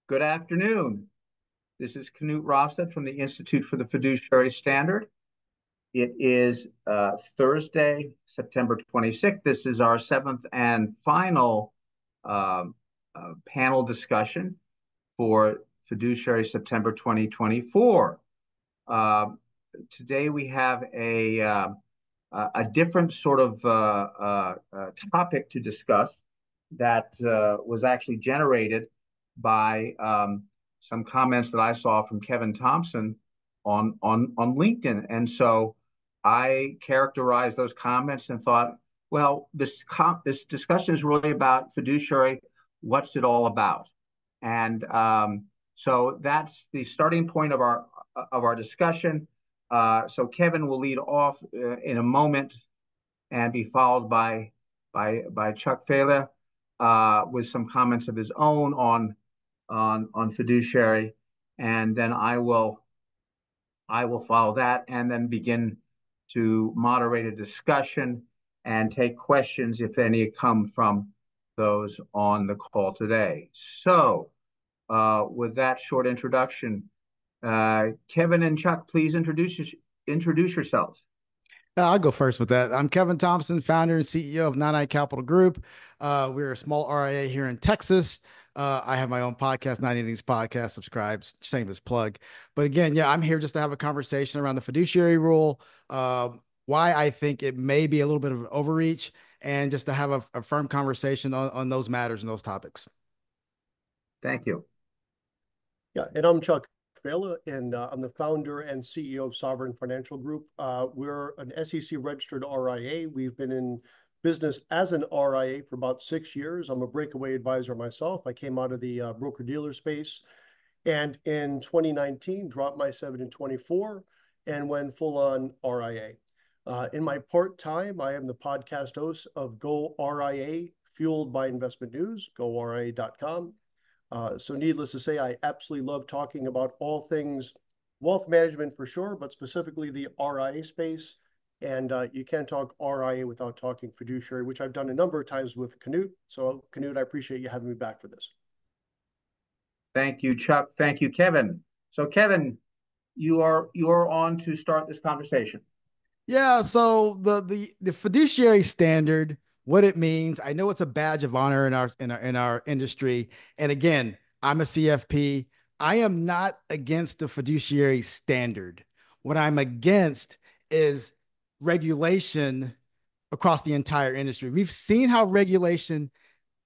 Good afternoon. This is Knut Rosted from the Institute for the Fiduciary Standard. It is Thursday, September 26th. This is our seventh and final um, panel discussion for Fiduciary September 2024. Today we have a different sort of topic to discuss that was actually generated by some comments that I saw from Kevin Thompson on LinkedIn. And so I characterized those comments and thought, well, this discussion is really about fiduciary. What's it all about? And so that's the starting point of our discussion. So Kevin will lead off in a moment and be followed by Chuck Fehler with some comments of his own on fiduciary, and then I will follow that and then begin to moderate a discussion and take questions if any come from those on the call today. So, with that short introduction, Kevin and Chuck, please introduce yourselves. I'll go first with that. I'm Kevin Thompson, founder and CEO of 99 Capital Group. We're a small RIA here in Texas. I have my own podcast, 90 Things Podcast. Subscribe, shameless plug. But again, yeah, I'm here just to have a conversation around the fiduciary rule, why I think it may be a little bit of an overreach, and just to have a firm conversation on those matters and those topics. Thank you. Yeah, and I'm Chuck Fehler, and I'm the founder and CEO of Sovereign Financial Group. We're an SEC registered RIA. We've been in business as an RIA for about 6 years. I'm a breakaway advisor myself. I came out of the broker-dealer space, and in 2019, dropped my 7 in 24 and went full-on RIA. In my part-time, I am the podcast host of Go RIA, fueled by investment news, goria.com. So needless to say, I absolutely love talking about all things wealth management for sure, but specifically the RIA space. And you can't talk RIA without talking fiduciary, which I've done a number of times with Knut. So Knut, I appreciate you having me back for this. Thank you, Chuck. Thank you, Kevin. So Kevin, you are on to start this conversation. Yeah, so the fiduciary standard, what it means, I know it's a badge of honor in our industry. And again, I'm a CFP. I am not against the fiduciary standard. What I'm against is regulation across the entire industry. We've seen how regulation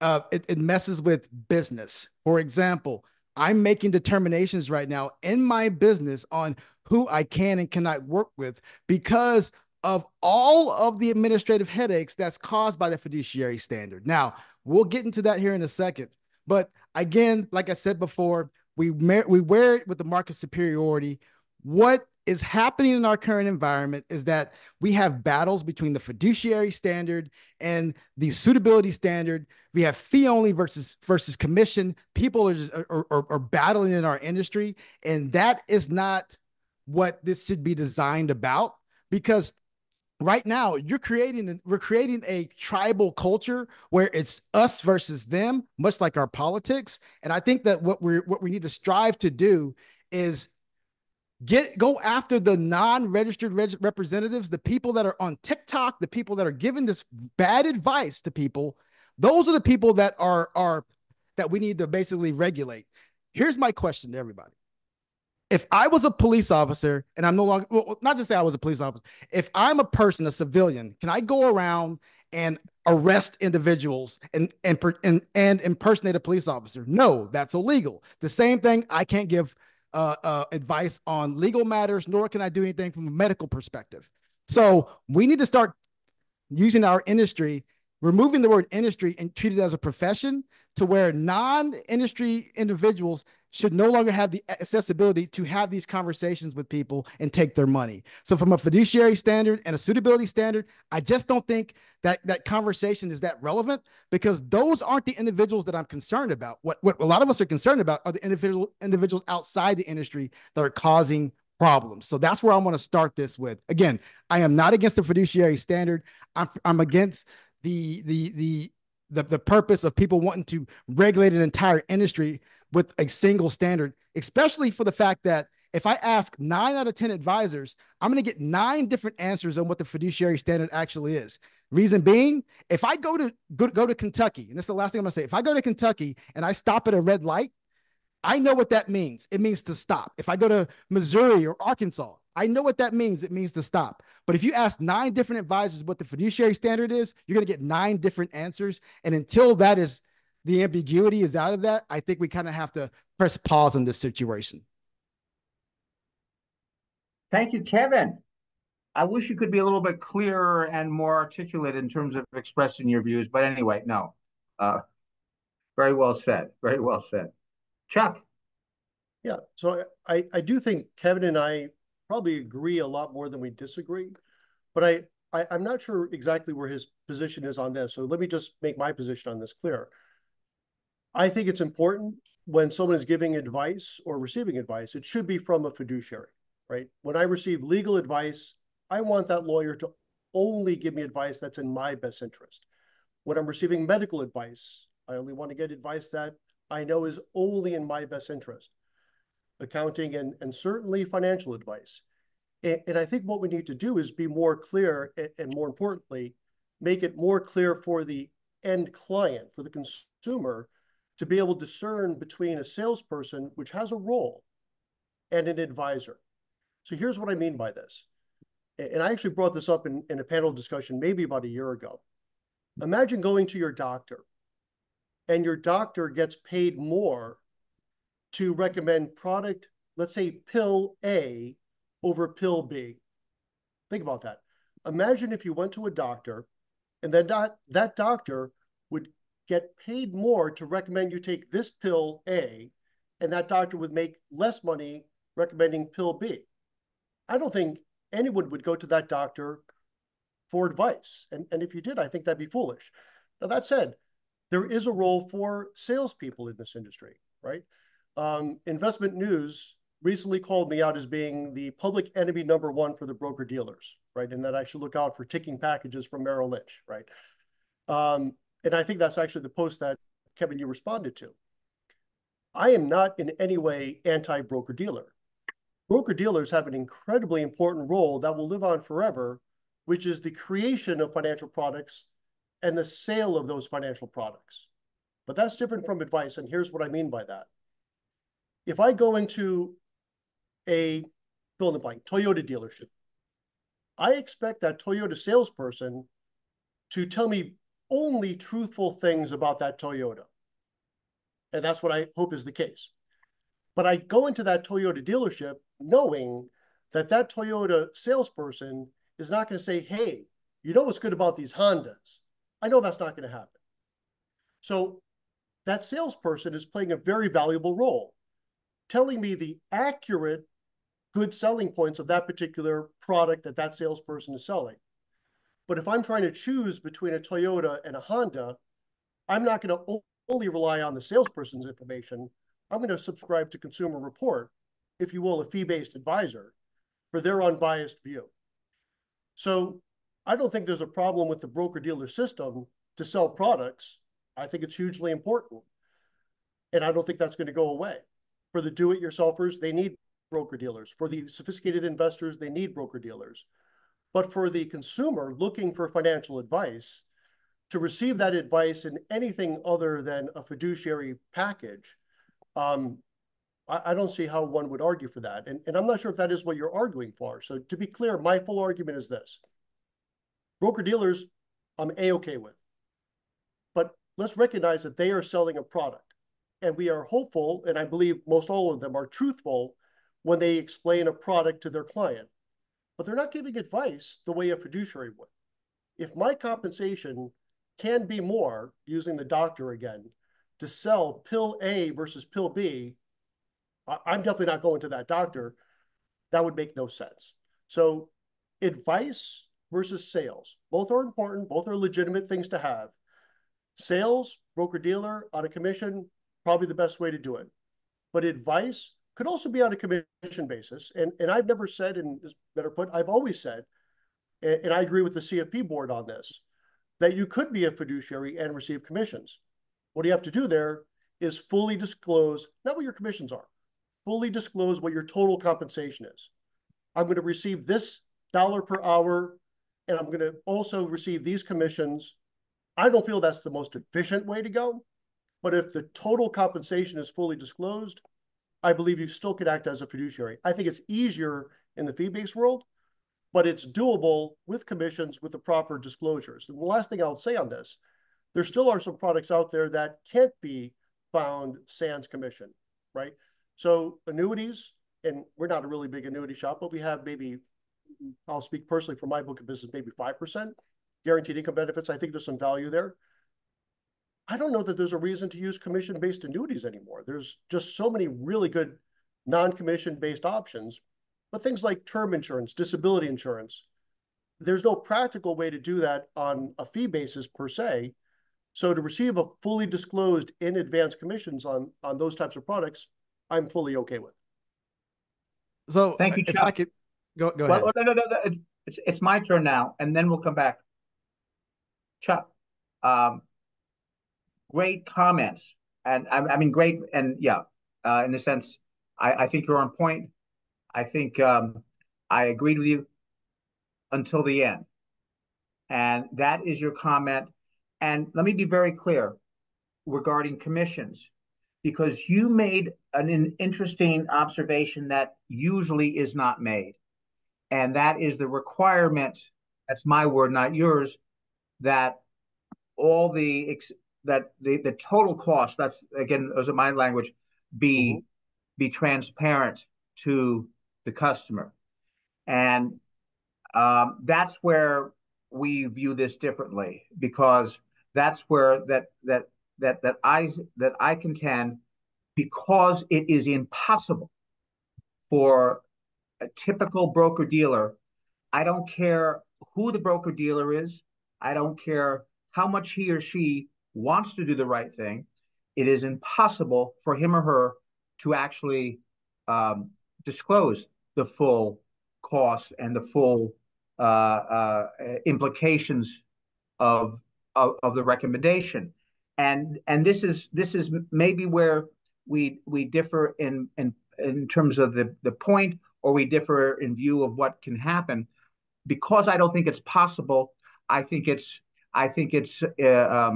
it messes with business. For example, I'm making determinations right now in my business on who I can and cannot work with because of all of the administrative headaches that's caused by the fiduciary standard. Now, we'll get into that here in a second. But again, like I said before, we wear it with the market superiority. What is happening in our current environment is that we have battles between the fiduciary standard and the suitability standard. We have fee only versus commission. People are battling in our industry, and that is not what this should be designed about, because right now we're creating a tribal culture where it's us versus them, much like our politics. And I think that what we need to strive to do is go after the non-registered representatives, the people that are on TikTok, the people that are giving this bad advice to people. Those are the people that are that we need to basically regulate. Here's my question to everybody. If I was a police officer and I'm no longer, well, not to say I was a police officer, if I'm a person, a civilian, can I go around and arrest individuals and impersonate a police officer? No, that's illegal. The same thing, I can't give advice on legal matters, nor can I do anything from a medical perspective. So we need to start using our industry, removing the word industry and treat it as a profession, to where non-industry individuals should no longer have the accessibility to have these conversations with people and take their money. So from a fiduciary standard and a suitability standard, I just don't think that conversation is that relevant, because those aren't the individuals that I'm concerned about. What a lot of us are concerned about are the individuals outside the industry that are causing problems. So that's where I want to start this with. Again, I am not against the fiduciary standard. I'm against the purpose of people wanting to regulate an entire industry with a single standard, especially for the fact that if I ask 9 out of 10 advisors, I'm going to get 9 different answers on what the fiduciary standard actually is. Reason being, if I go to Kentucky, and this is the last thing I'm going to say, if I go to Kentucky and I stop at a red light, I know what that means. It means to stop. If I go to Missouri or Arkansas, I know what that means. It means to stop. But if you ask 9 different advisors what the fiduciary standard is, you're going to get 9 different answers. And until that is the ambiguity is out of that, I think we kind of have to press pause on this situation. Thank you, Kevin. I wish you could be a little bit clearer and more articulate in terms of expressing your views. But anyway, no. Very well said. Very well said. Chuck. Yeah, so I do think Kevin and I probably agree a lot more than we disagree, but I'm not sure exactly where his position is on this. So let me just make my position on this clear. I think it's important when someone is giving advice or receiving advice, it should be from a fiduciary, right? When I receive legal advice, I want that lawyer to only give me advice that's in my best interest. When I'm receiving medical advice, I only want to get advice that I know is only in my best interest. Accounting and certainly financial advice. And I think what we need to do is be more clear and more importantly, make it more clear for the end client, for the consumer, to be able to discern between a salesperson, which has a role, and an advisor. So here's what I mean by this. And I actually brought this up in a panel discussion maybe about a year ago. Imagine going to your doctor and your doctor gets paid more to recommend product, let's say pill A over pill B. Think about that. Imagine if you went to a doctor and then that doctor would get paid more to recommend you take this pill A, and that doctor would make less money recommending pill B. I don't think anyone would go to that doctor for advice. And if you did, I think that'd be foolish. Now, that said, there is a role for salespeople in this industry, right? Investment News recently called me out as being the public enemy #1 for the broker dealers, right? And that I should look out for ticking packages from Merrill Lynch, right? And I think that's actually the post that, Kevin, you responded to. I am not in any way anti-broker dealer. Broker dealers have an incredibly important role that will live on forever, which is the creation of financial products and the sale of those financial products. But that's different from advice, and here's what I mean by that. If I go into a fill in the blank Toyota dealership, I expect that Toyota salesperson to tell me only truthful things about that Toyota. And that's what I hope is the case. But I go into that Toyota dealership knowing that that Toyota salesperson is not going to say, hey, you know what's good about these Hondas? I know that's not going to happen. So that salesperson is playing a very valuable role, telling me the accurate good selling points of that particular product that that salesperson is selling. But if I'm trying to choose between a Toyota and a Honda, I'm not going to only rely on the salesperson's information. I'm going to subscribe to Consumer Report, if you will, a fee-based advisor, for their unbiased view. So I don't think there's a problem with the broker-dealer system to sell products. I think it's hugely important. And I don't think that's going to go away. For the do-it-yourselfers, they need broker-dealers. For the sophisticated investors, they need broker-dealers. But for the consumer looking for financial advice, to receive that advice in anything other than a fiduciary package, I don't see how one would argue for that. And I'm not sure if that is what you're arguing for. So to be clear, my full argument is this. Broker-dealers, I'm A-okay with. But let's recognize that they are selling a product. And we are hopeful, and I believe most all of them are truthful when they explain a product to their client. But they're not giving advice the way a fiduciary would. If my compensation can be more, using the doctor again, to sell pill A versus pill B, I'm definitely not going to that doctor. That would make no sense. So advice versus sales, both are important, both are legitimate things to have. Sales, broker-dealer, on a commission, probably the best way to do it. But advice could also be on a commission basis. And I've never said, and is better put, I've always said, and I agree with the CFP board on this, that you could be a fiduciary and receive commissions. What you have to do there is fully disclose, not what your commissions are, fully disclose what your total compensation is. I'm going to receive this dollar per hour, and I'm going to also receive these commissions. I don't feel that's the most efficient way to go, but if the total compensation is fully disclosed, I believe you still could act as a fiduciary. I think it's easier in the fee-based world, but it's doable with commissions with the proper disclosures. And the last thing I'll say on this, there still are some products out there that can't be found sans commission, right? So annuities, and we're not a really big annuity shop, but we have maybe, I'll speak personally for my book of business, maybe 5% guaranteed income benefits. I think there's some value there. I don't know that there's a reason to use commission-based annuities anymore. There's just so many really good non-commission-based options, but things like term insurance, disability insurance, there's no practical way to do that on a fee basis per se. So to receive a fully disclosed in advance commissions on those types of products, I'm fully okay with. So Thank you, if I Chuck. could go Well, ahead. no. It's my turn now, and then we'll come back. Chuck, um, great comments, and I mean great, and yeah, in the sense, I think you're on point. I think I agreed with you until the end, and that is your comment. And let me be very clear regarding commissions, because you made an interesting observation that usually is not made, and that is the requirement. That's my word, not yours. That all the total cost. That's again, those are my language. Mm-hmm. Be transparent to the customer, and that's where we view this differently, because that's where that I contend, because it is impossible for a typical broker dealer. I don't care who the broker dealer is. I don't care how much he or she wants to do the right thing. It is impossible for him or her to actually disclose the full costs and the full implications of, of the recommendation. And this is maybe where we differ in terms of the point, or we differ in view of what can happen. Because I don't think it's possible. I think it's I think it's uh,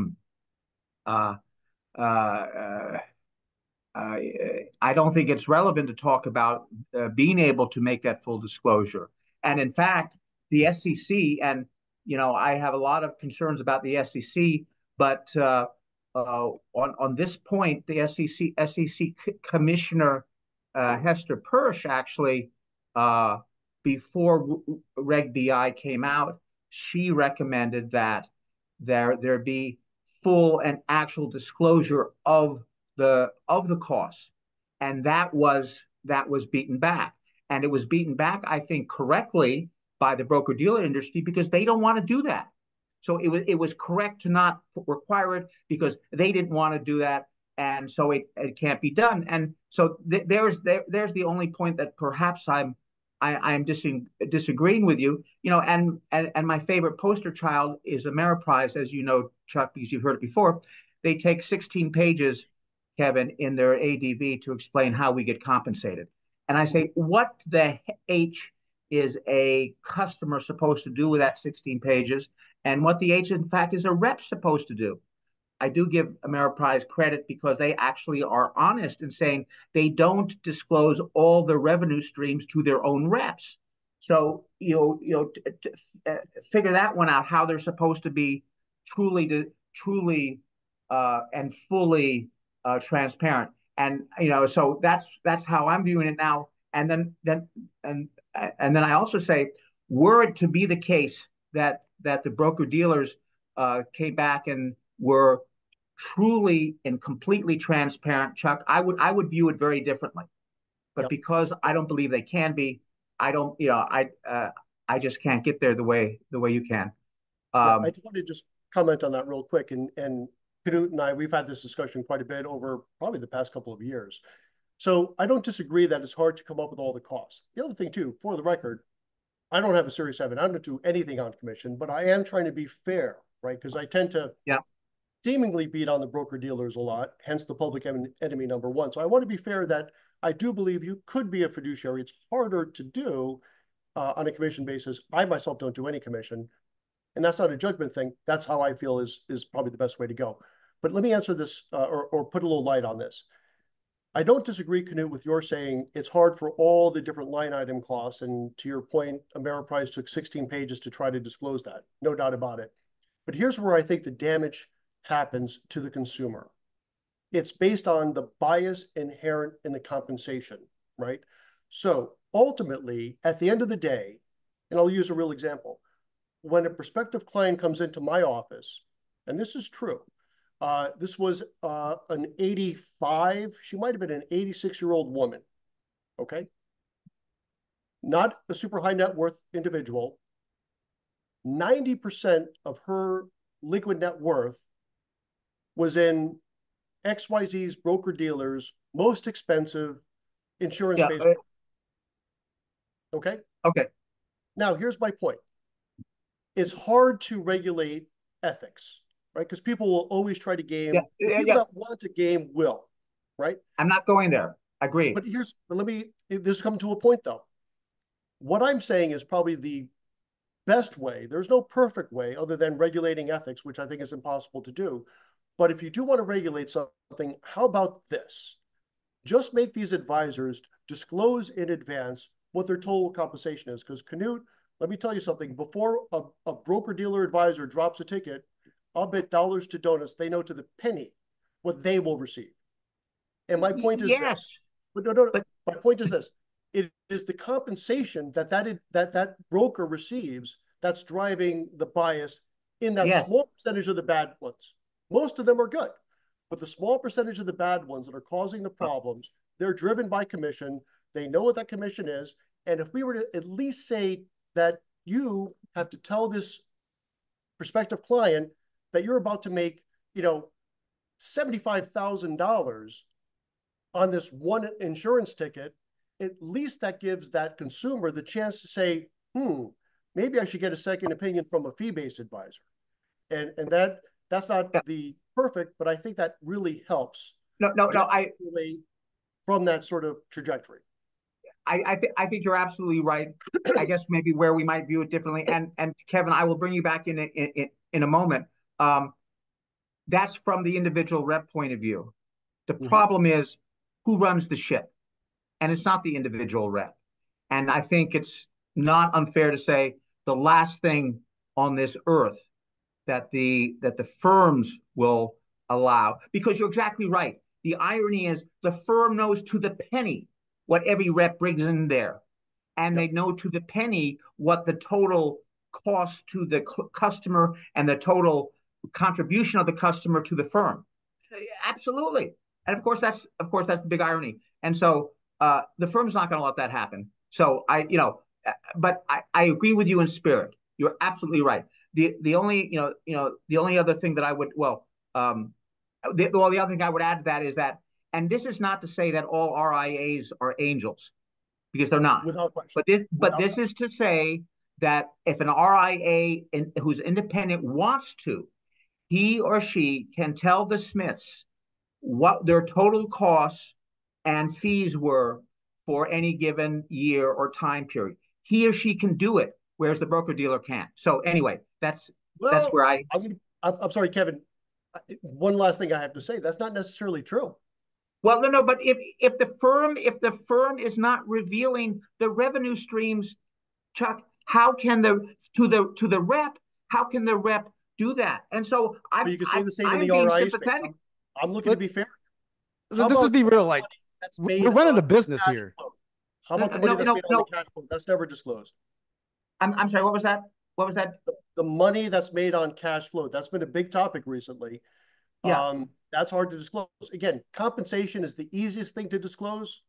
uh, I don't think it's relevant to talk about being able to make that full disclosure. And in fact, the SEC, and I have a lot of concerns about the SEC, but on this point, the SEC Commissioner Hester Persh actually, before Reg BI came out, she recommended that there be full and actual disclosure of the costs, and that was beaten back, and it was beaten back, I think, correctly by the broker dealer industry, because they don't want to do that. So it was correct to not require it because they didn't want to do that, and so it can't be done. And so there's the only point that perhaps I'm disagreeing with you. And my favorite poster child is Ameriprise, as you know, Chuck, because you've heard it before. They take 16 pages, Kevin, in their ADV to explain how we get compensated. And I say, what the H is a customer supposed to do with that 16 pages? And what the H, in fact, is a rep supposed to do? I do give Ameriprise credit because they actually are honest in saying they don't disclose all the revenue streams to their own reps. So figure that one out, how they're supposed to be truly and fully transparent. And so that's how I'm viewing it now. And then I also say, were it to be the case that the broker dealers came back and were truly and completely transparent, Chuck, I would view it very differently. But Yep. because I don't believe they can be, I don't, I just can't get there the way you can. Yeah, I just want to just comment on that real quick. And Knut and I, we've had this discussion quite a bit over probably the past couple of years. So I don't disagree that it's hard to come up with all the costs. The other thing too, for the record, I don't have a Series 7. I don't do anything on commission, but I am trying to be fair, right? Because I tend to Yeah. seemingly beat on the broker dealers a lot, hence the public enemy number one. So I want to be fair that I do believe you could be a fiduciary. It's harder to do on a commission basis. I myself don't do any commission, and that's not a judgment thing. That's how I feel is probably the best way to go. But let me answer this or put a little light on this. I don't disagree, Knut, with your saying it's hard for all the different line item costs. And to your point, Ameriprise took 16 pages to try to disclose that. No doubt about it. But here's where I think the damage happens to the consumer. It's based on the bias inherent in the compensation, right? So ultimately, at the end of the day, and I'll use a real example, when a prospective client comes into my office, and this is true, this was an 85, she might have been an 86-year-old woman, okay? Not a super high net worth individual. 90% of her liquid net worth was in XYZ's broker dealers, most expensive insurance-based. Yeah. Okay? Okay. Now, here's my point. It's hard to regulate ethics, right? Because people will always try to game. People that want to game will, right? I'm not going there. Agreed. But this is coming to a point though. What I'm saying is probably the best way. There's no perfect way other than regulating ethics, which I think is impossible to do. But if you do want to regulate something, how about this? Just make these advisors disclose in advance what their total compensation is. Because Knut, let me tell you something. Before a broker-dealer advisor drops a ticket, I'll bet dollars to donuts they know to the penny what they will receive. And my point is this. But no. My point is this. It is the compensation that broker receives that's driving the bias in that small percentage of the bad ones. Most of them are good, but the small percentage of the bad ones that are causing the problems, they're driven by commission. They know what that commission is. And if we were to at least say that you have to tell this prospective client that you're about to make, $75,000 on this one insurance ticket, at least that gives that consumer the chance to say, maybe I should get a second opinion from a fee-based advisor. And that's not the perfect, but I think that really helps. From that sort of trajectory. I think you're absolutely right. I guess maybe where we might view it differently. And Kevin, I will bring you back in a moment. That's from the individual rep point of view. The problem is who runs the ship, and it's not the individual rep. And I think it's not unfair to say the last thing on this earth that the firms will allow, because you're exactly right. The irony is the firm knows to the penny what every rep brings in there, and they know to the penny what the total cost to the customer and the total contribution of the customer to the firm. Absolutely. And of course that's the big irony. And so the firm's not going to let that happen. So but I agree with you in spirit. You're absolutely right. The only other thing that I would the other thing I would add to that is that, and this is not to say that all RIAs are angels, because they're not. Without question. But this is to say that if an RIA who's independent wants to, he or she can tell the Smiths what their total costs and fees were for any given year or time period. He or she can do it, whereas the broker dealer can't. So anyway, that's where I'm sorry, Kevin. One last thing I have to say. That's not necessarily true. Well, no, but if the firm is not revealing the revenue streams, Chuck, how can the rep do that? And so you can say the same in the RIA space. I'm looking to be fair. This is be real. Like, we're running a business here. How about the money that's made on the cash flow? That's never disclosed. I'm sorry. What was that? What was that? The money that's made on cash flow. That's been a big topic recently. Yeah. That's hard to disclose. Again, compensation is the easiest thing to disclose.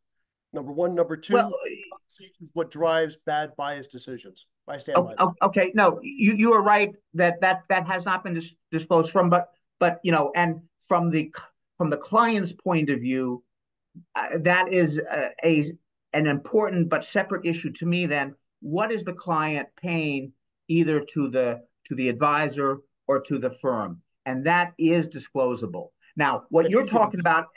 Number one. Number two, compensation is what drives bad bias decisions. I stand by that. Okay. No, you are right that has not been disclosed from, but and from the client's point of view, that is an important but separate issue to me. Then, what is the client paying either to the advisor or to the firm? and that is disclosable. Now, what you're talking about,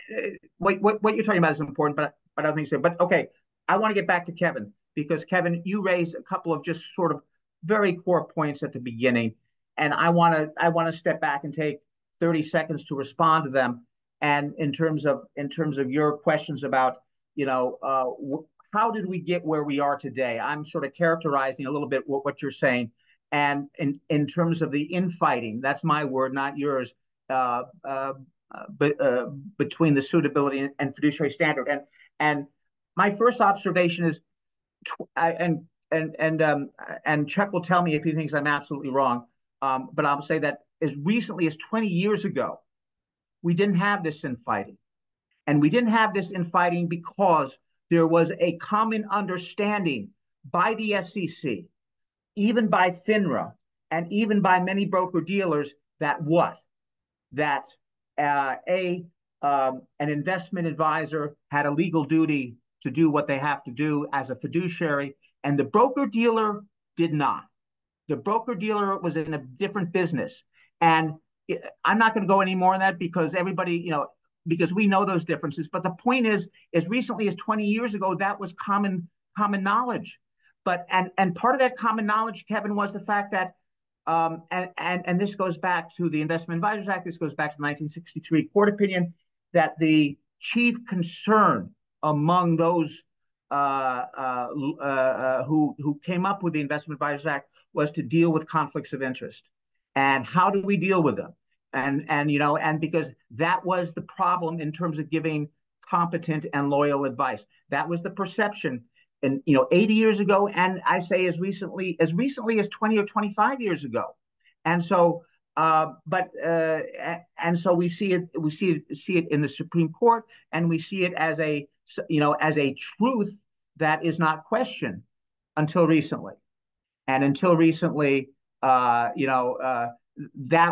what you're talking about is important, but I don't think so. But okay, I want to get back to Kevin because Kevin, you raised a couple of just sort of very core points at the beginning, and I want to step back and take 30 seconds to respond to them. And in terms of your questions about how did we get where we are today, I'm sort of characterizing a little bit what you're saying, and in terms of the infighting, that's my word, not yours. Uh, uh, but between the suitability and fiduciary standard, and my first observation is, and Chuck will tell me if he thinks I'm absolutely wrong. But I'll say that as recently as 20 years ago, we didn't have this infighting. And we didn't have this infighting because there was a common understanding by the SEC, even by FINRA, and even by many broker dealers that what? That an investment advisor had a legal duty to do what they have to do as a fiduciary, and the broker dealer did not. The broker dealer was in a different business, and I'm not going to go any more on that because everybody, because we know those differences. But the point is, as recently as 20 years ago, that was common knowledge. But and part of that common knowledge, Kevin, was the fact that and this goes back to the Investment Advisors Act. This goes back to the 1963 court opinion that the chief concern among those who came up with the Investment Advisors Act was to deal with conflicts of interest. And how do we deal with them? And because that was the problem in terms of giving competent and loyal advice. That was the perception. And 80 years ago, and I say as recently as 20 or 25 years ago. And so and so we see it in the Supreme Court, and we see it as a truth that is not questioned until recently. And until recently, that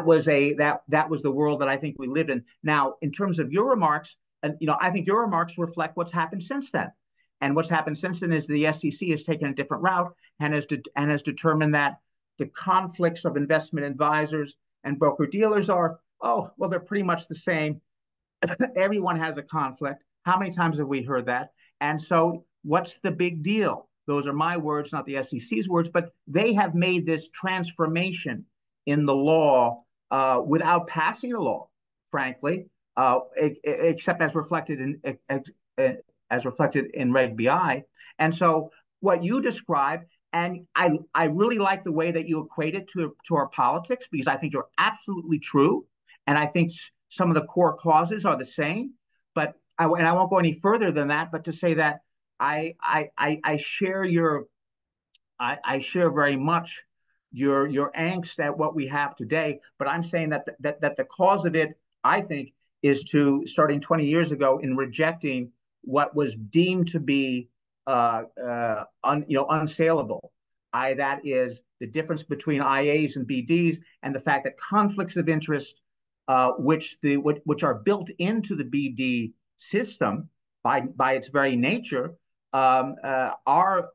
was the world that I think we lived in. Now, in terms of your remarks, and I think your remarks reflect what's happened since then. And what's happened since then is the SEC has taken a different route and has determined that the conflicts of investment advisors and broker dealers are, oh, well, they're pretty much the same. Everyone has a conflict. How many times have we heard that? And so what's the big deal? Those are my words, not the SEC's words, but they have made this transformation in the law without passing a law, frankly, except as reflected in Reg BI. And so what you describe, and I really like the way that you equate it to our politics, because I think you're absolutely true. And I think some of the core clauses are the same. But I won't go any further than that, but to say that I share I share very much your angst at what we have today. But I'm saying that the cause of it, I think, is to starting 20 years ago in rejecting what was deemed to be unsaleable. That is the difference between IAs and BDs, and the fact that conflicts of interest, which are built into the BD system by its very nature, are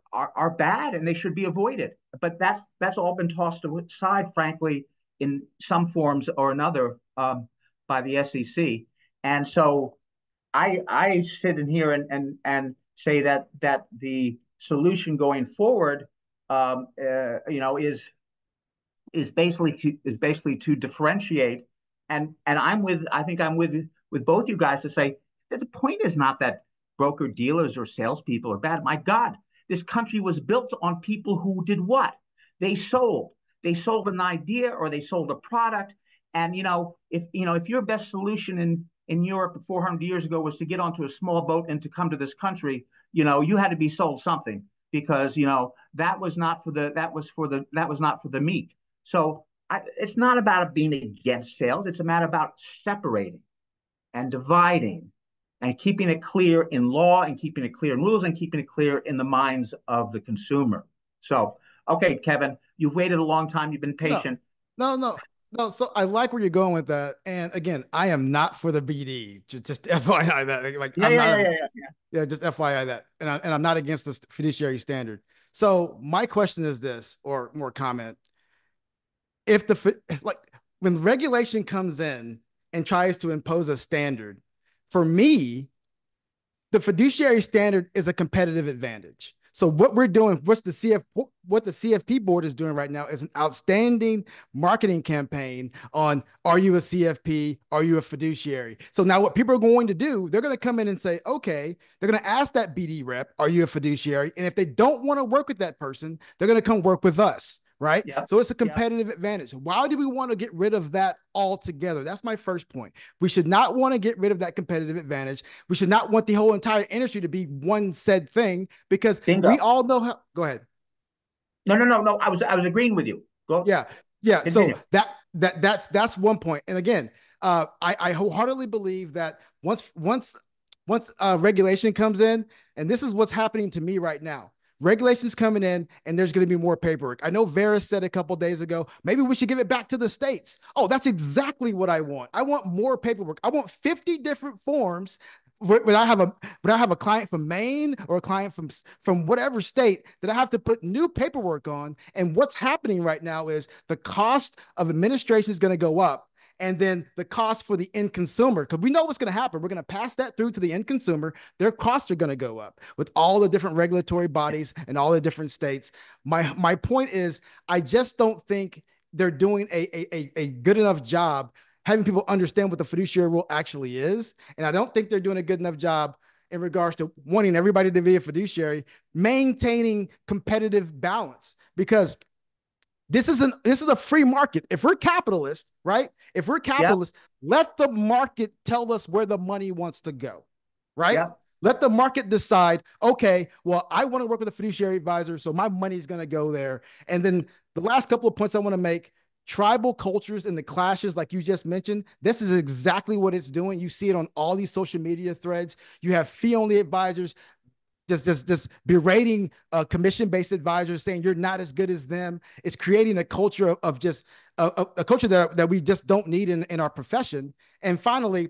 bad and they should be avoided. But that's all been tossed aside, frankly, in some forms or another by the SEC. And so I sit in here and say that the solution going forward, is basically to differentiate. And I think I'm with both you guys to say that the point is not that broker dealers or salespeople are bad. My God, this country was built on people who did what? They sold. They sold an idea or they sold a product. And if your best solution in Europe 400 years ago was to get onto a small boat and to come to this country, you had to be sold something, because that was not for the meek. So it's not about being against sales. It's a matter about separating and dividing and keeping it clear in law and keeping it clear in rules and keeping it clear in the minds of the consumer. So, okay, Kevin, you've waited a long time. You've been patient. No. So I like where you're going with that. And again, I am not for the BD. Just FYI that, like, yeah. Just FYI that, and I'm not against the fiduciary standard. So my question is this, or more comment: if when regulation comes in and tries to impose a standard, for me, the fiduciary standard is a competitive advantage. So what we're doing, what the CFP board is doing right now is an outstanding marketing campaign on, are you a CFP? Are you a fiduciary? So now what people are going to do, they're going to come in and say, okay, they're going to ask that BD rep, are you a fiduciary? And if they don't want to work with that person, they're going to come work with us. Right. Yeah. So it's a competitive advantage. Why do we want to get rid of that altogether? That's my first point. We should not want to get rid of that competitive advantage. We should not want the whole entire industry to be one said thing, because Bingo. we all know how. Go ahead. No. I was agreeing with you. Go. Yeah. Yeah. Continue. So that's one point. And again, I wholeheartedly believe that once regulation comes in, and this is what's happening to me right now. Regulations coming in, and there's going to be more paperwork. I know Vera said a couple days ago, maybe we should give it back to the states. Oh, that's exactly what I want. I want more paperwork. I want 50 different forms. When I have a client from Maine or a client from whatever state that I have to put new paperwork on. And what's happening right now is the cost of administration is going to go up. And then the cost for the end consumer, because we know what's going to happen. We're going to pass that through to the end consumer. Their costs are going to go up with all the different regulatory bodies and all the different states. My point is, I just don't think they're doing a good enough job having people understand what the fiduciary rule actually is. And I don't think they're doing a good enough job in regards to wanting everybody to be a fiduciary, maintaining competitive balance, because this is a free market. If we're capitalists, right? If we're capitalists, let the market tell us where the money wants to go, right? Let the market decide, okay, well, I want to work with a fiduciary advisor, so my money's going to go there. And then the last couple of points I want to make, tribal cultures and the clashes, like you just mentioned, this is exactly what it's doing. You see it on all these social media threads. You have fee-only advisors just berating commission-based advisors, saying you're not as good as them. It's creating a culture of just a culture that we just don't need in our profession. And finally,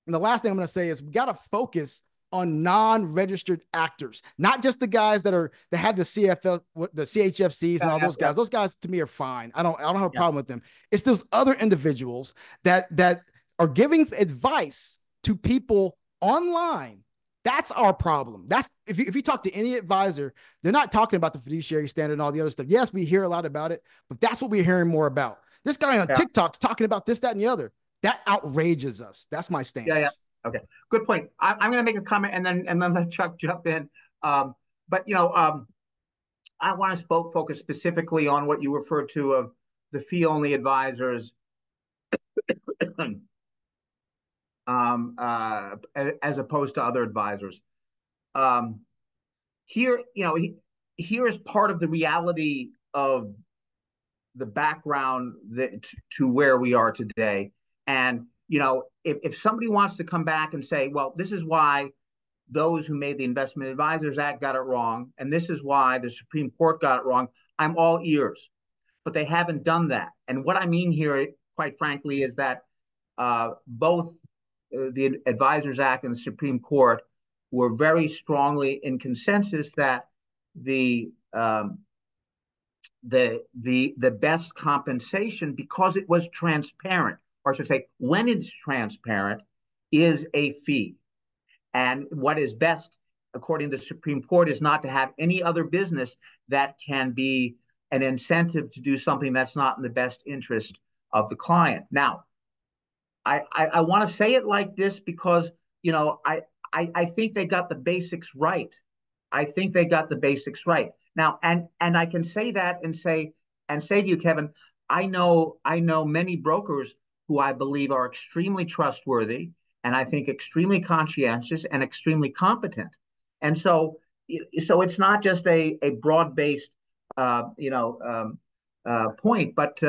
and the last thing I'm going to say is we got to focus on non-registered actors, not just the guys that have the CFL, the CHFCs and all those guys. Those guys to me are fine. I don't have a problem with them. It's those other individuals that are giving advice to people online. That's our problem. That's if you talk to any advisor, they're not talking about the fiduciary standard and all the other stuff. Yes, we hear a lot about it, but that's what we're hearing more about. This guy on TikTok's talking about this, that, and the other. That outrages us. That's my stance. Yeah. Okay. Good point. I'm going to make a comment and then let Chuck jump in. But I want to focus specifically on what you referred to of the fee-only advisors, as opposed to other advisors. Here is part of the reality of the background to where we are today. And if somebody wants to come back and say, well, this is why those who made the Investment Advisors Act got it wrong, and this is why the Supreme Court got it wrong, I'm all ears. But they haven't done that. And what I mean here, quite frankly, is that both the Advisors Act and the Supreme Court were very strongly in consensus that the best compensation, because it was transparent, or I should say, when it's transparent, is a fee. And what is best, according to the Supreme Court, is not to have any other business that can be an incentive to do something that's not in the best interest of the client. Now, I want to say it like this because, I think they got the basics right. I think they got the basics right. Now, and I can say that and say to you, Kevin, I know many brokers who I believe are extremely trustworthy and I think extremely conscientious and extremely competent. And so it's not just a broad-based, point, but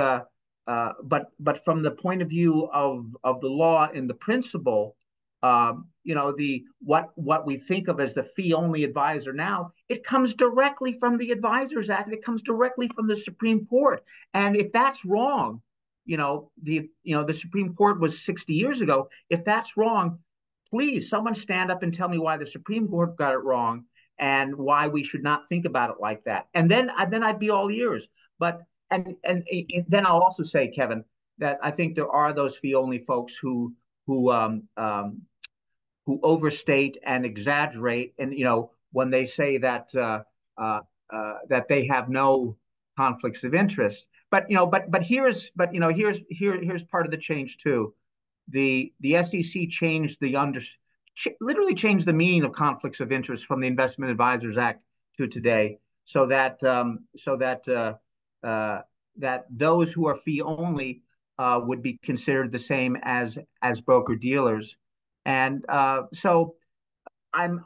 from the point of view of the law and the principle, what we think of as the fee-only advisor now, it comes directly from the Advisors Act. It comes directly from the Supreme Court. And if that's wrong, the Supreme Court was 60 years ago. If that's wrong, please, someone stand up and tell me why the Supreme Court got it wrong and why we should not think about it like that. And then I'd be all ears. But and then I'll also say, Kevin, that I think there are those fee only folks who who overstate and exaggerate, and when they say uh, that they have no conflicts of interest. Here's part of the change too. The SEC changed literally changed the meaning of conflicts of interest from the Investment Advisors Act to today, so that those who are fee only would be considered the same as broker dealers, and so I'm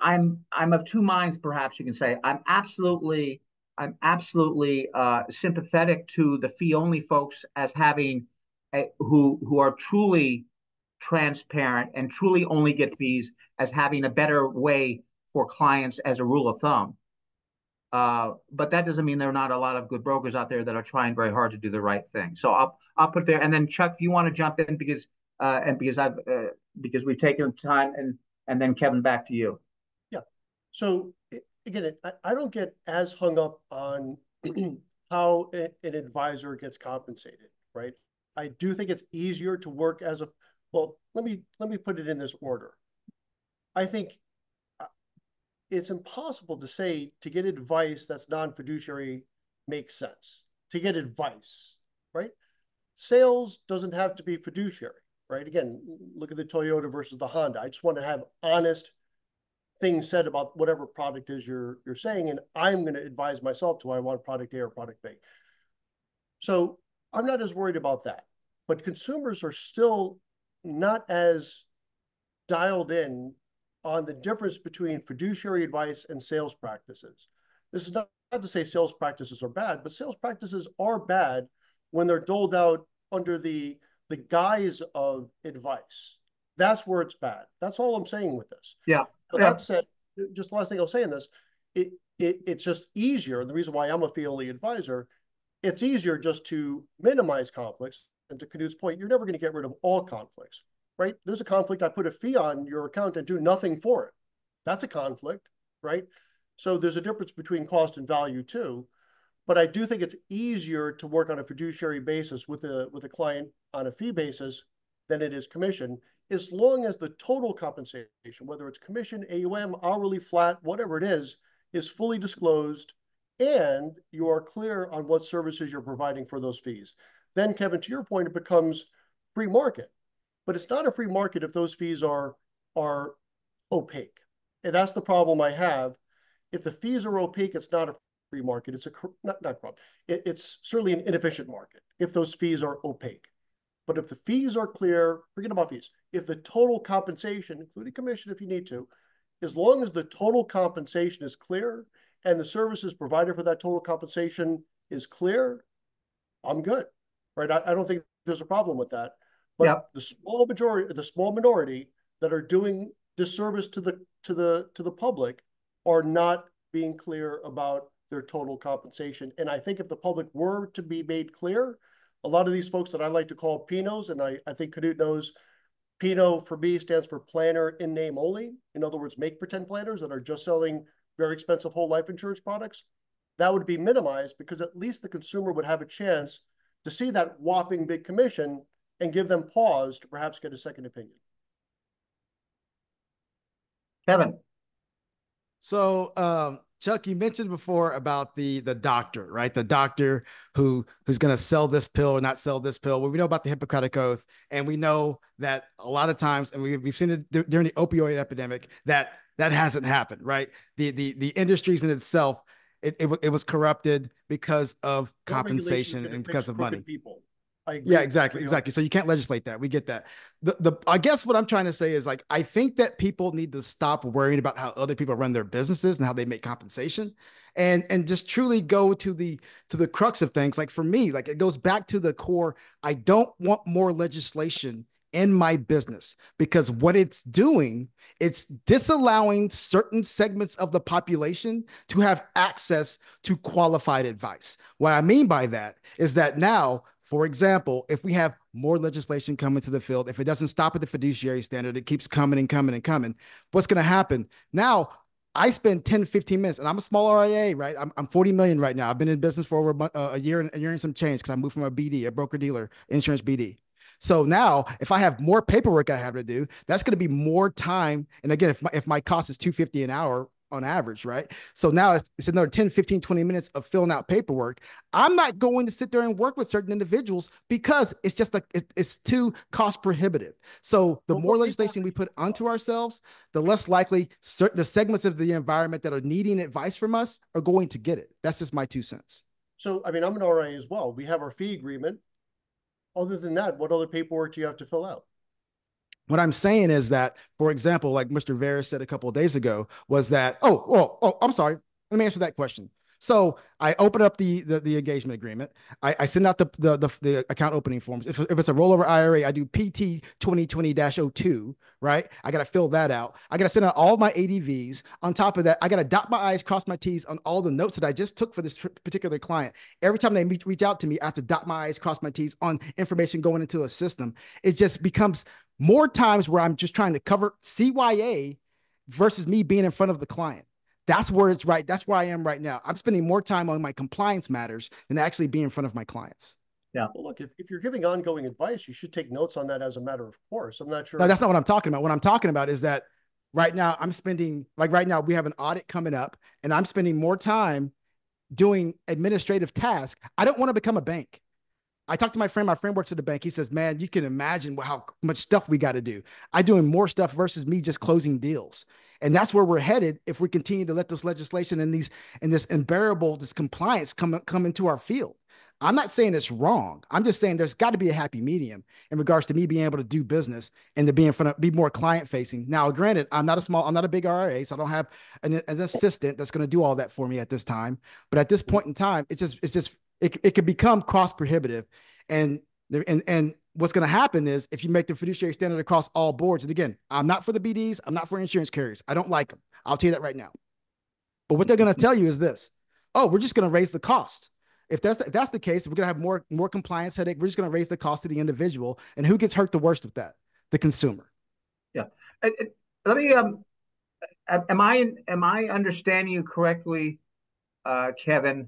of two minds. Perhaps you can say I'm absolutely sympathetic to the fee only folks as having who are truly transparent and truly only get fees as having a better way for clients as a rule of thumb. But that doesn't mean there are not a lot of good brokers out there that are trying very hard to do the right thing. So I'll put there, and then Chuck, if you want to jump in because we've taken time, and then Kevin, back to you. Yeah. So again, I don't get as hung up on how an advisor gets compensated, right? I do think it's easier to work as a, well, let me put it in this order. I think it's impossible to say to get advice that's non-fiduciary makes sense. To get advice, right? Sales doesn't have to be fiduciary, right? Again, look at the Toyota versus the Honda. I just want to have honest things said about whatever product is you're saying, and I'm going to advise myself to I want product A or product B. So I'm not as worried about that. But consumers are still not as dialed in on the difference between fiduciary advice and sales practices. This is not to say sales practices are bad, but sales practices are bad when they're doled out under the guise of advice. That's where it's bad. That's all I'm saying with this. Yeah. But that said, just the last thing I'll say in this, it's just easier. And the reason why I'm a fee only advisor, it's easier just to minimize conflicts. And to Knut's point, you're never going to get rid of all conflicts, right? There's a conflict. I put a fee on your account and do nothing for it. That's a conflict, right? So there's a difference between cost and value too. But I do think it's easier to work on a fiduciary basis with a client on a fee basis than it is commission, as long as the total compensation, whether it's commission, AUM, hourly, flat, whatever it is fully disclosed, and you are clear on what services you're providing for those fees. Then, Kevin, to your point, it becomes free market. But it's not a free market if those fees are opaque. And that's the problem I have. If the fees are opaque, it's not a free market. It's not problem. It's certainly an inefficient market if those fees are opaque. But if the fees are clear, forget about fees. If the total compensation, including commission if you need to, as long as the total compensation is clear and the services provided for that total compensation is clear, I'm good, right? I don't think there's a problem with that. But the small minority that are doing disservice to the public are not being clear about their total compensation. And I think if the public were to be made clear, a lot of these folks that I like to call Pinos, and I think Knut knows, Pino for me stands for planner in name only. In other words, make pretend planners that are just selling very expensive whole life insurance products. That would be minimized because at least the consumer would have a chance to see that whopping big commission and give them pause to perhaps get a second opinion. Kevin. So, Chuck, you mentioned before about the doctor, right? The doctor who's going to sell this pill or not sell this pill. Well, we know about the Hippocratic Oath, and we know that a lot of times, and we've seen it during the opioid epidemic, that hasn't happened, right? The industries in itself, it was corrupted because of compensation and because of money. People. Yeah, exactly. So you can't legislate that. We get that. I guess what I'm trying to say is, like, I think that people need to stop worrying about how other people run their businesses and how they make compensation, and just truly go to the crux of things. Like for me, like it goes back to the core. I don't want more legislation in my business because what it's doing, it's disallowing certain segments of the population to have access to qualified advice. What I mean by that is that now, for example, if we have more legislation coming to the field, if it doesn't stop at the fiduciary standard, it keeps coming and coming and coming. What's going to happen? Now, I spend 10, 15 minutes, and I'm a small RIA, right? I'm 40 million right now. I've been in business for over a year and some change because I moved from a BD, a broker dealer, insurance BD. So now, if I have more paperwork I have to do, that's going to be more time. And again, if my cost is 250 an hour on average, right? So now it's another 10, 15, 20 minutes of filling out paperwork. I'm not going to sit there and work with certain individuals because it's just like it's too cost prohibitive. So the more legislation we put onto ourselves, the less likely the segments of the environment that are needing advice from us are going to get it. That's just my 2 cents. So, I mean, I'm an RIA as well. We have our fee agreement. Other than that, what other paperwork do you have to fill out? What I'm saying is that, for example, like Mr. Veras said a couple of days ago, was that, I'm sorry. Let me answer that question. So I open up the engagement agreement. I send out the account opening forms. If it's a rollover IRA, I do PT 2020-02, right? I got to fill that out. I got to send out all my ADVs. On top of that, I got to dot my I's, cross my T's on all the notes that I just took for this particular client. Every time they reach out to me, I have to dot my I's, cross my T's on information going into a system. It just becomes more times where I'm just trying to cover CYA versus me being in front of the client. That's where it's right. That's where I am right now. I'm spending more time on my compliance matters than actually being in front of my clients. Yeah. Well, look, if you're giving ongoing advice, you should take notes on that as a matter of course. I'm not sure. No, that's not what I'm talking about. What I'm talking about is that right now I'm spending, like right now, we have an audit coming up and I'm spending more time doing administrative tasks. I don't want to become a bank. I talked to my friend works at the bank. He says, man, you can imagine how much stuff we got to do. I'm doing more stuff versus me just closing deals. And that's where we're headed if we continue to let this legislation and this unbearable, this compliance come into our field. I'm not saying it's wrong. I'm just saying there's got to be a happy medium in regards to me being able to do business and to be in front of, be more client facing. Now, granted, I'm not a big RIA, so I don't have an assistant that's going to do all that for me at this time. But at this point in time, it could become cost prohibitive. And what's going to happen is if you make the fiduciary standard across all boards, and again, I'm not for the BDs, I'm not for insurance carriers. I don't like them. I'll tell you that right now. But what they're going to tell you is this: oh, we're just going to raise the cost. If that's the case, if we're going to have more compliance headache, we're just going to raise the cost to the individual. And who gets hurt the worst with that? The consumer. Yeah. Let me am I understanding you correctly, Kevin?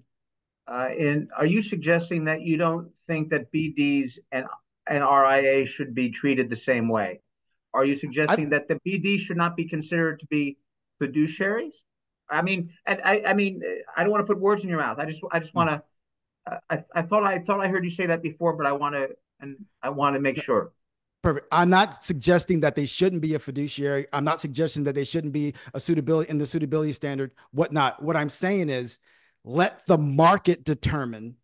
Are you suggesting that you don't think that BDs and RIA should be treated the same way? Are you suggesting that the BD should not be considered to be fiduciaries? I mean, I mean, I don't want to put words in your mouth. I just want to. I thought I heard you say that before, but I want to make sure. Perfect. I'm not suggesting that they shouldn't be a fiduciary. I'm not suggesting that they shouldn't be a suitability in the suitability standard, whatnot. What I'm saying is let the market determine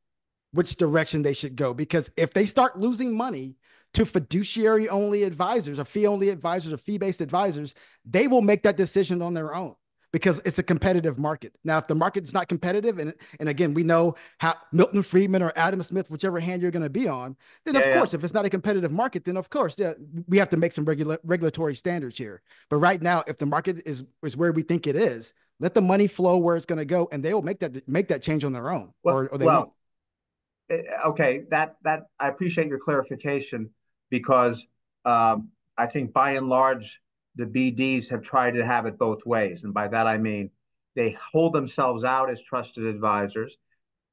which direction they should go. Because if they start losing money to fiduciary only advisors or fee only advisors or fee based advisors, they will make that decision on their own because it's a competitive market. Now, if the market is not competitive, and again, we know how Milton Friedman or Adam Smith, whichever hand you're going to be on, then of course, if it's not a competitive market, then of course, we have to make some regulatory standards here. But right now, if the market is where we think it is, let the money flow where it's going to go, and they will make that change on their own, or they won't. Okay, that I appreciate your clarification because I think by and large the BDs have tried to have it both ways, and by that I mean they hold themselves out as trusted advisors.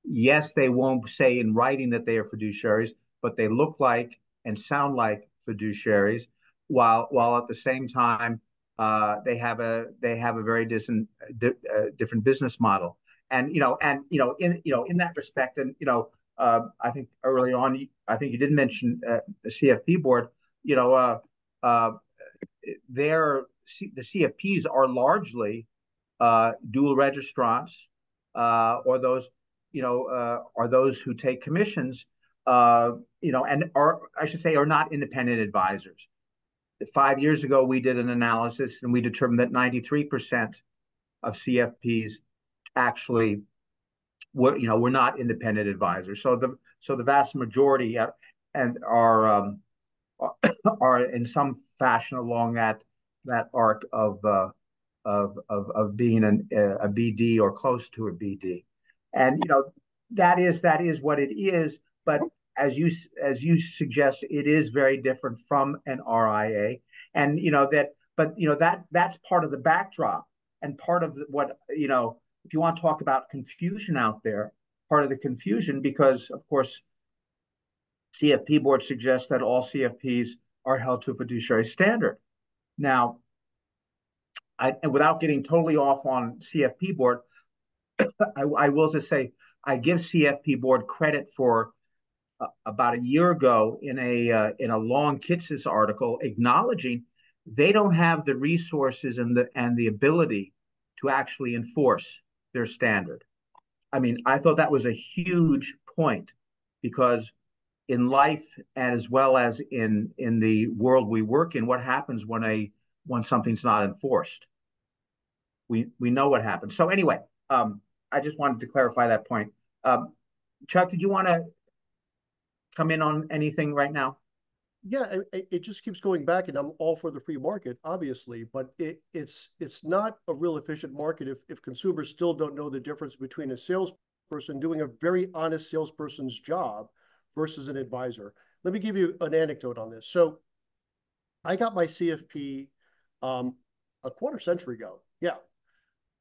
Yes, they won't say in writing that they are fiduciaries, but they look like and sound like fiduciaries, while at the same time they have a very different business model. And in that respect, and I think early on, I think you did mention the CFP board. You know, the CFPs are largely dual registrants or those are those who take commissions, and are not independent advisors. 5 years ago, we did an analysis and we determined that 93% of CFPs actually we're not independent advisors. So the vast majority and are in some fashion along that arc of being a BD or close to a BD, and that is what it is. But as you suggest, it is very different from an RIA, and that's part of the backdrop. and part of what, if you want to talk about confusion out there, part of the confusion, because of course, CFP board suggests that all CFPs are held to a fiduciary standard. Now, without getting totally off on CFP board, I will just say I give CFP board credit for about a year ago in a Long Kitsis article acknowledging they don't have the resources and the ability to actually enforce their standard. I mean, I thought that was a huge point because in life as well as in the world we work in, what happens when something's not enforced? We know what happens. So anyway, I just wanted to clarify that point. Chuck, did you want to come in on anything right now? Yeah, it just keeps going back, and I'm all for the free market, obviously, but it's not a real efficient market if consumers still don't know the difference between a salesperson doing a very honest salesperson's job versus an advisor. Let me give you an anecdote on this. So I got my CFP a quarter century ago. Yeah,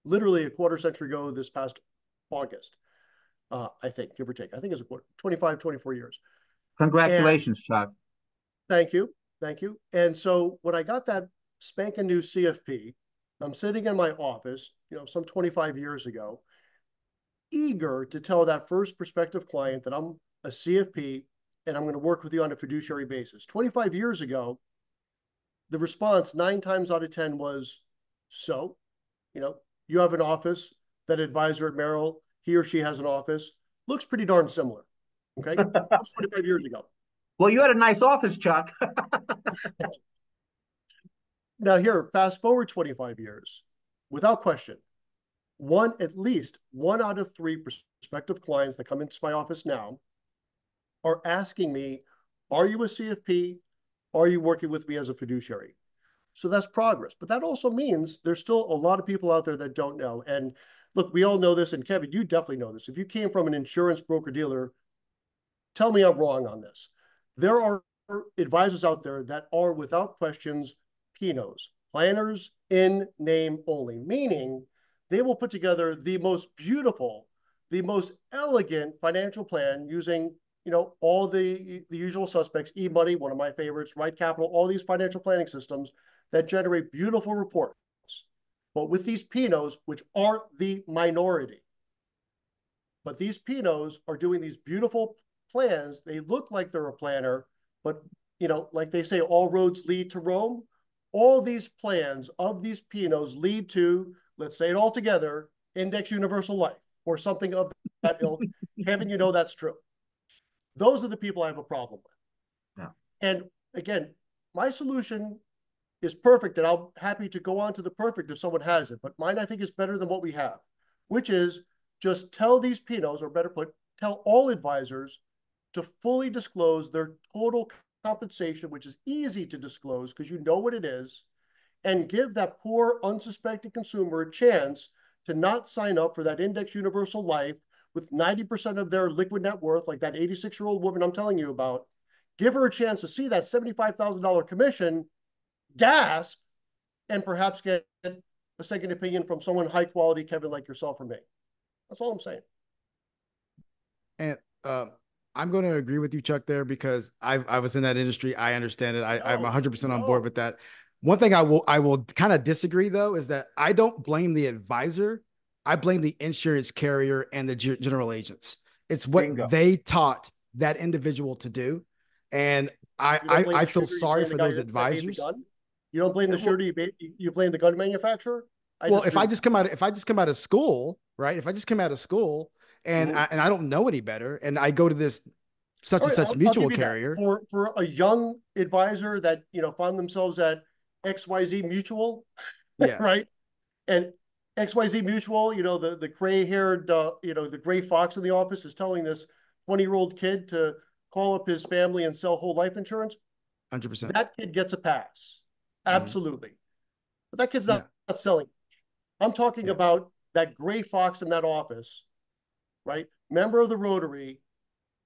literally a quarter century ago this past August, I think, give or take. I think it's a quarter, 25, 24 years. Congratulations, Chuck. Thank you. Thank you. And so when I got that spanking new CFP, I'm sitting in my office, some 25 years ago, eager to tell that first prospective client that I'm a CFP and I'm going to work with you on a fiduciary basis. 25 years ago, the response 9 times out of 10 was, so, you have an office, that advisor at Merrill, he or she has an office, looks pretty darn similar. Okay. That was 25 years ago. Well, you had a nice office, Chuck. Now here, fast forward 25 years, without question, at least one out of 3 prospective clients that come into my office now are asking me, are you a CFP? Are you working with me as a fiduciary? So that's progress. But that also means there's still a lot of people out there that don't know. And look, we all know this, and Kevin, you definitely know this. If you came from an insurance broker-dealer, tell me I'm wrong on this. There are advisors out there that are, without questions, PNOs, planners in name only, meaning they will put together the most beautiful, the most elegant financial plan using, all the usual suspects, eMoney, one of my favorites, Right Capital, all these financial planning systems that generate beautiful reports. But with these PNOs, which are the minority, but these PNOs are doing these beautiful plans. They look like they're a planner, but like they say, all roads lead to Rome. All these plans of these PNOs lead to, let's say it all together, index universal life or something of that ilk. Kevin, that's true. Those are the people I have a problem with. Yeah. And again, my solution is perfect, and I'm happy to go on to the perfect if someone has it. But mine, I think, is better than what we have, which is just tell these PNOs, or better put, tell all advisors to fully disclose their total compensation, which is easy to disclose because you know what it is, and give that poor, unsuspecting consumer a chance to not sign up for that index universal life with 90% of their liquid net worth, like that 86-year-old woman I'm telling you about. Give her a chance to see that $75,000 commission, gasp, and perhaps get a second opinion from someone high quality, Kevin, like yourself or me. That's all I'm saying. And I'm going to agree with you, Chuck, there, because I was in that industry. I understand it. I'm 100% on board with that. One thing I will kind of disagree, though, is that I don't blame the advisor. I blame the insurance carrier and the general agents. It's what Bingo. they taught that individual to do. And I feel sorry for those advisors. You don't blame the surety, you blame the gun manufacturer? If I just come out of school, right? If I just come out of school and I don't know any better, and I go to this such and such mutual carrier for a young advisor that found themselves at XYZ Mutual, yeah, right? And XYZ Mutual, the gray-haired, the gray fox in the office is telling this 20-year-old kid to call up his family and sell whole life insurance. 100%. That kid gets a pass, absolutely. But that kid's not selling. I'm talking about that gray fox in that office, right? Member of the Rotary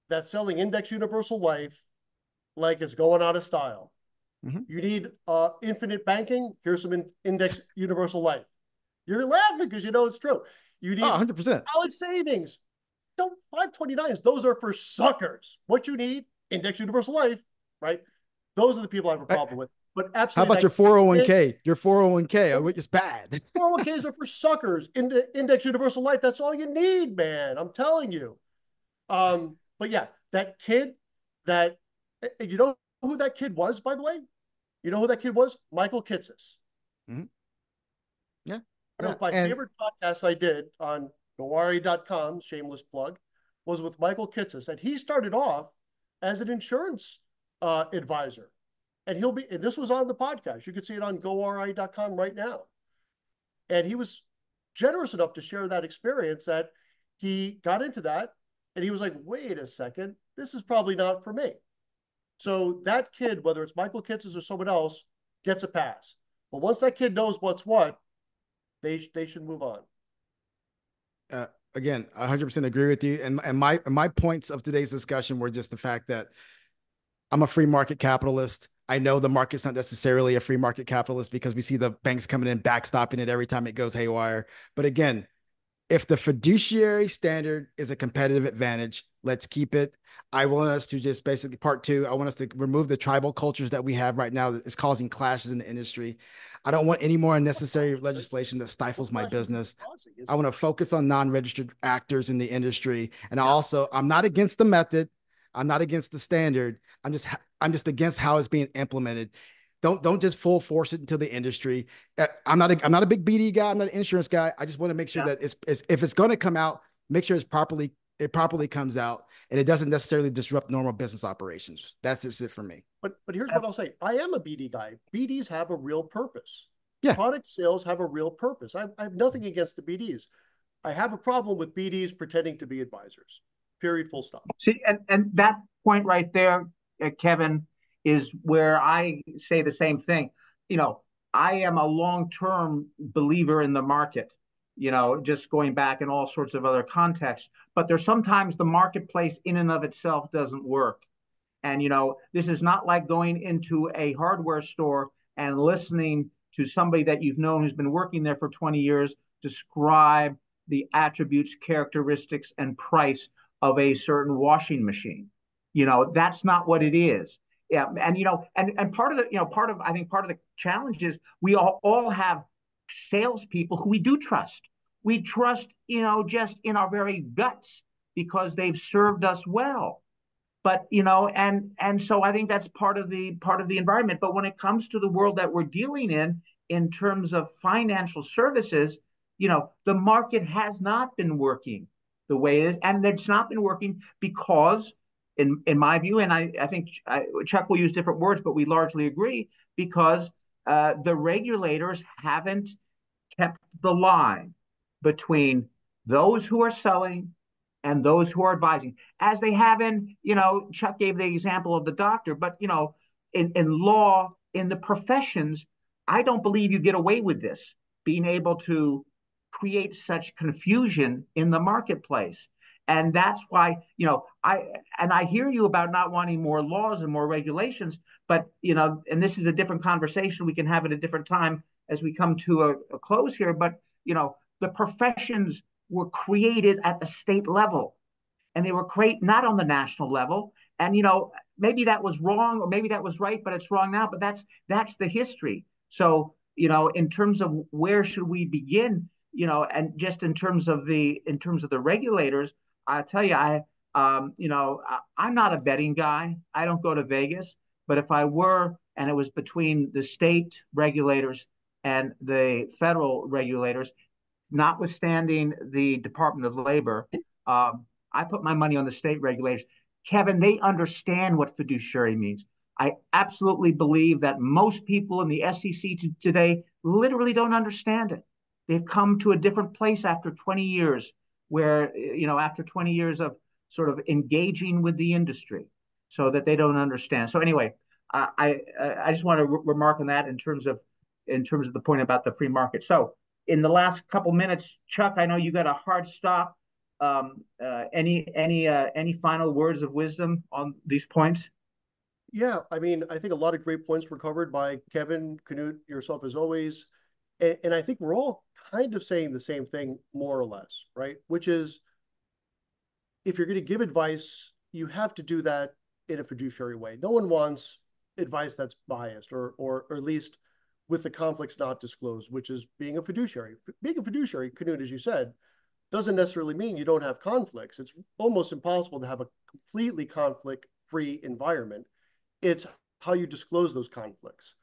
that's selling index universal life like it's going out of style. You need infinite banking. Here's some index universal life. You're laughing because you know it's true. You Oh, need 100%. college savings. Don't 529s. Those are for suckers. What you need, index universal life, right? Those are the people I have a problem with. But How absolutely about your 401k? Your 401k, it's bad. 401ks are for suckers. Index universal life, that's all you need, man. I'm telling you. But yeah, that kid that you know who that kid was, by the way? You know who that kid was? Michael Kitces. Mm-hmm. Yeah. One Yeah. of my And favorite podcasts I did on GoRIA.com, shameless plug, was with Michael Kitces. And he started off as an insurance advisor. And this was on the podcast. You could see it on GoRIA.com right now. And he was generous enough to share that experience that he got into that. And he was like, wait a second, this is probably not for me. So that kid, whether it's Michael Kitces or someone else, gets a pass. But once that kid knows what's what, they should move on. Again, 100% agree with you. And my points of today's discussion were just the fact that I'm a free market capitalist. I know the market's not necessarily a free market capitalist because we see the banks coming in backstopping it every time it goes haywire. But again, if the fiduciary standard is a competitive advantage, let's keep it. I want us to just basically part two. I want us to remove the tribal cultures that we have right now that is causing clashes in the industry. I don't want any more unnecessary legislation that stifles my business. I want to focus on non-registered actors in the industry. And I'm not against the method. I'm not against the standard. I'm just against how it's being implemented. Don't just full force it into the industry. I'm not a big BD guy. I'm not an insurance guy. I just want to make sure that if it's going to come out, make sure it properly comes out and it doesn't necessarily disrupt normal business operations. That's just it for me. But here's what I'll say. I am a BD guy. BDs have a real purpose. Yeah. Product sales have a real purpose. I have nothing against the BDs. I have a problem with BDs pretending to be advisors. Period. Full stop. See, and that point right there, Kevin, is where I say the same thing. You know, I am a long-term believer in the market, you know, just going back in all sorts of other contexts. But there's sometimes the marketplace in and of itself doesn't work. And, you know, this is not like going into a hardware store and listening to somebody that you've known who's been working there for 20 years describe the attributes, characteristics, and price of a certain washing machine. You know, that's not what it is. Yeah, and you know, and part of the, you know, I think part of the challenge is we all have salespeople who we do trust. We trust, you know, just in our very guts because they've served us well. But you know, and so I think that's part of the environment. But when it comes to the world that we're dealing in terms of financial services, you know, the market has not been working the way it is, and it's not been working because, in my view, and I think Chuck will use different words, but we largely agree because the regulators haven't kept the line between those who are selling and those who are advising, as they have in, you know, Chuck gave the example of the doctor, but, you know, in law, in the professions, I don't believe you get away with this, being able to create such confusion in the marketplace. And that's why, you know, I hear you about not wanting more laws and more regulations, but, you know, and this is a different conversation. We can have it a different time as we come to a close here. But, you know, the professions were created at the state level and they were created not on the national level. And, you know, maybe that was wrong or maybe that was right, but it's wrong now. But that's the history. So, you know, in terms of where should we begin, you know, and just in terms of the regulators, I tell you, you know, I'm not a betting guy. I don't go to Vegas, but if I were, and it was between the state regulators and the federal regulators, notwithstanding the Department of Labor, I put my money on the state regulators. Kevin, they understand what fiduciary means. I absolutely believe that most people in the SEC today literally don't understand it. They've come to a different place after 20 years, where, you know, after 20 years of sort of engaging with the industry, so that they don't understand. So anyway, I just want to remark on that in terms of the point about the free market. So in the last couple minutes, Chuck, I know you got a hard stop. Any final words of wisdom on these points? Yeah, I mean, I think a lot of great points were covered by Kevin, Knut, yourself as always. And I think we're all kind of saying the same thing, more or less, right? Which is, if you're going to give advice, you have to do that in a fiduciary way. No one wants advice that's biased, or at least with the conflicts not disclosed, which is being a fiduciary. Being a fiduciary, Knut, as you said, doesn't necessarily mean you don't have conflicts. It's almost impossible to have a completely conflict-free environment. It's how you disclose those conflicts.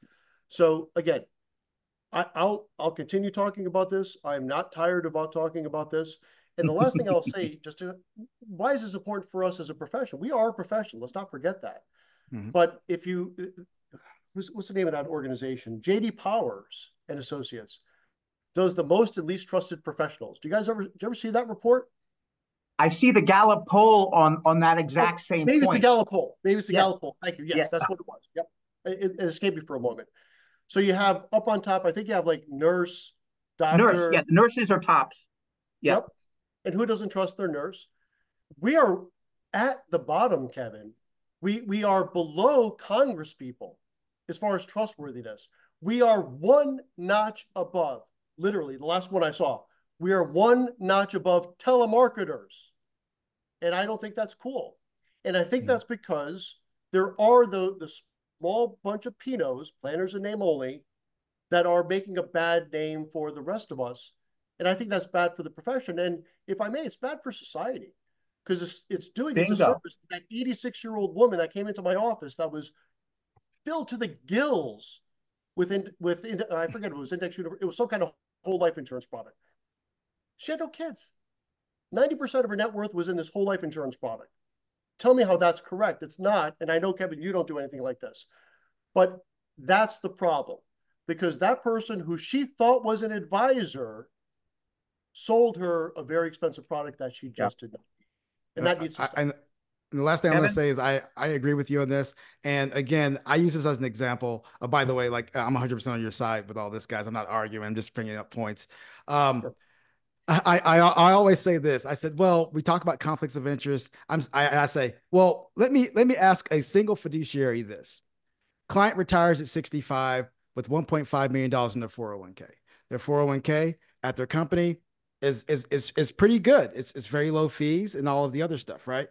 So again, I'll continue talking about this. I'm not tired about talking about this. And the last thing I'll say, why is this important for us as a profession? We are a profession. Let's not forget that. Mm-hmm. But if you, what's the name of that organization? J.D. Powers and Associates does the most and least trusted professionals. Do you ever see that report? I see the Gallup poll on that exact same maybe point. It's the Gallup poll. Maybe it's the Gallup poll. Thank you. Yes, that's what it was. Yep. It escaped me for a moment. So you have up on top, I think you have like nurse, doctor. Nurse, nurses are tops. Yep. And who doesn't trust their nurse? We are at the bottom, Kevin. We are below Congress people as far as trustworthiness. We are one notch above. Literally, the last one I saw, we are one notch above telemarketers. And I don't think that's cool. And I think that's because there are the small bunch of Pinots, planners in name only, that are making a bad name for the rest of us. And I think that's bad for the profession. And if I may, it's bad for society, because it's doing a disservice to that 86-year-old woman that came into my office that was filled to the gills with I forget, it was index, it was some kind of whole life insurance product. She had no kids. 90% of her net worth was in this whole life insurance product. Tell me how that's correct. It's not. And I know, Kevin, you don't do anything like this. But that's the problem. Because that person who she thought was an advisor sold her a very expensive product that she just did not. And that needs to stop. And the last thing I'm going to say is I agree with you on this. And again, I use this as an example. By the way, like, I'm 100% on your side with all this, guys. I'm not arguing. I'm just bringing up points. Sure. I always say this. I said, well, we talk about conflicts of interest. I say, well, let me ask a single fiduciary this. Client retires at 65 with $1.5 million in their 401k. Their 401k at their company is pretty good. It's very low fees and all of the other stuff, right?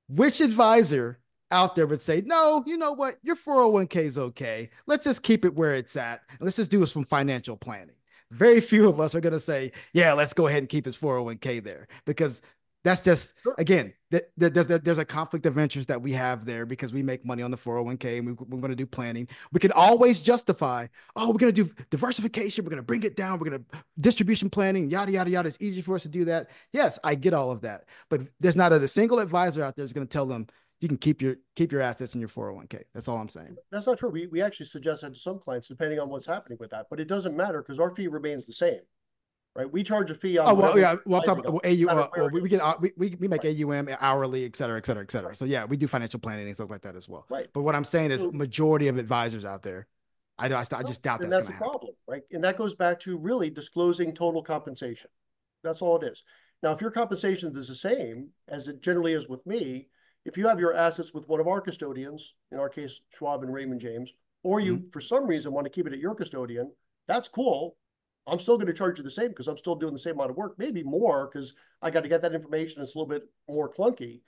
Which advisor out there would say, no, you know what? Your 401k is okay. Let's just keep it where it's at. Let's just do some financial planning. Very few of us are going to say, yeah, let's go ahead and keep his 401k there, because that's just, again, there's a conflict of interest that we have there because we make money on the 401k and we're going to do planning. We can always justify, oh, we're going to do diversification. We're going to bring it down. We're going to distribution planning, yada, yada, yada. It's easy for us to do that. Yes, I get all of that. But there's not a single advisor out there that's going to tell them, you can keep your assets in your 401k. That's all I'm saying. That's not true. We actually suggest that to some clients, depending on what's happening with that. But it doesn't matter because our fee remains the same, right? We charge a fee on. Oh well, yeah. Well, I'm talking AUM. We make AUM hourly, et cetera, et cetera, et cetera. So yeah, we do financial planning and stuff like that as well. Right. But what I'm saying is, majority of advisors out there, I just doubt that's a problem, right? And that goes back to really disclosing total compensation. That's all it is. Now, if your compensation is the same as it generally is with me, if you have your assets with one of our custodians, in our case, Schwab and Raymond James, or you, for some reason, want to keep it at your custodian, that's cool. I'm still going to charge you the same because I'm still doing the same amount of work, maybe more because I got to get that information. It's a little bit more clunky.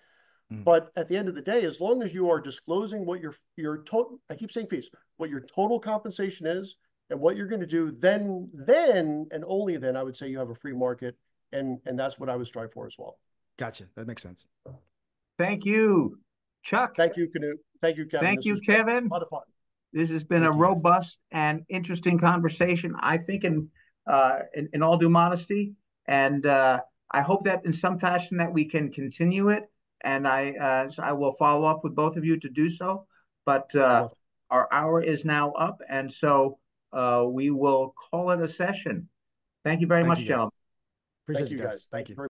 But at the end of the day, as long as you are disclosing what your total, I keep saying fees, what your total compensation is and what you're going to do, then and only then I would say you have a free market. And that's what I would strive for as well. Gotcha. That makes sense. Thank you, Chuck. Thank you, Knut. Thank you, Kevin. Thank you, Kevin. A lot of fun. This has been a robust and interesting conversation, I think, in all due modesty. And I hope that in some fashion that we can continue it. And I will follow up with both of you to do so. But our hour is now up. And so we will call it a session. Thank you very much, gentlemen. Appreciate you guys. Thank you.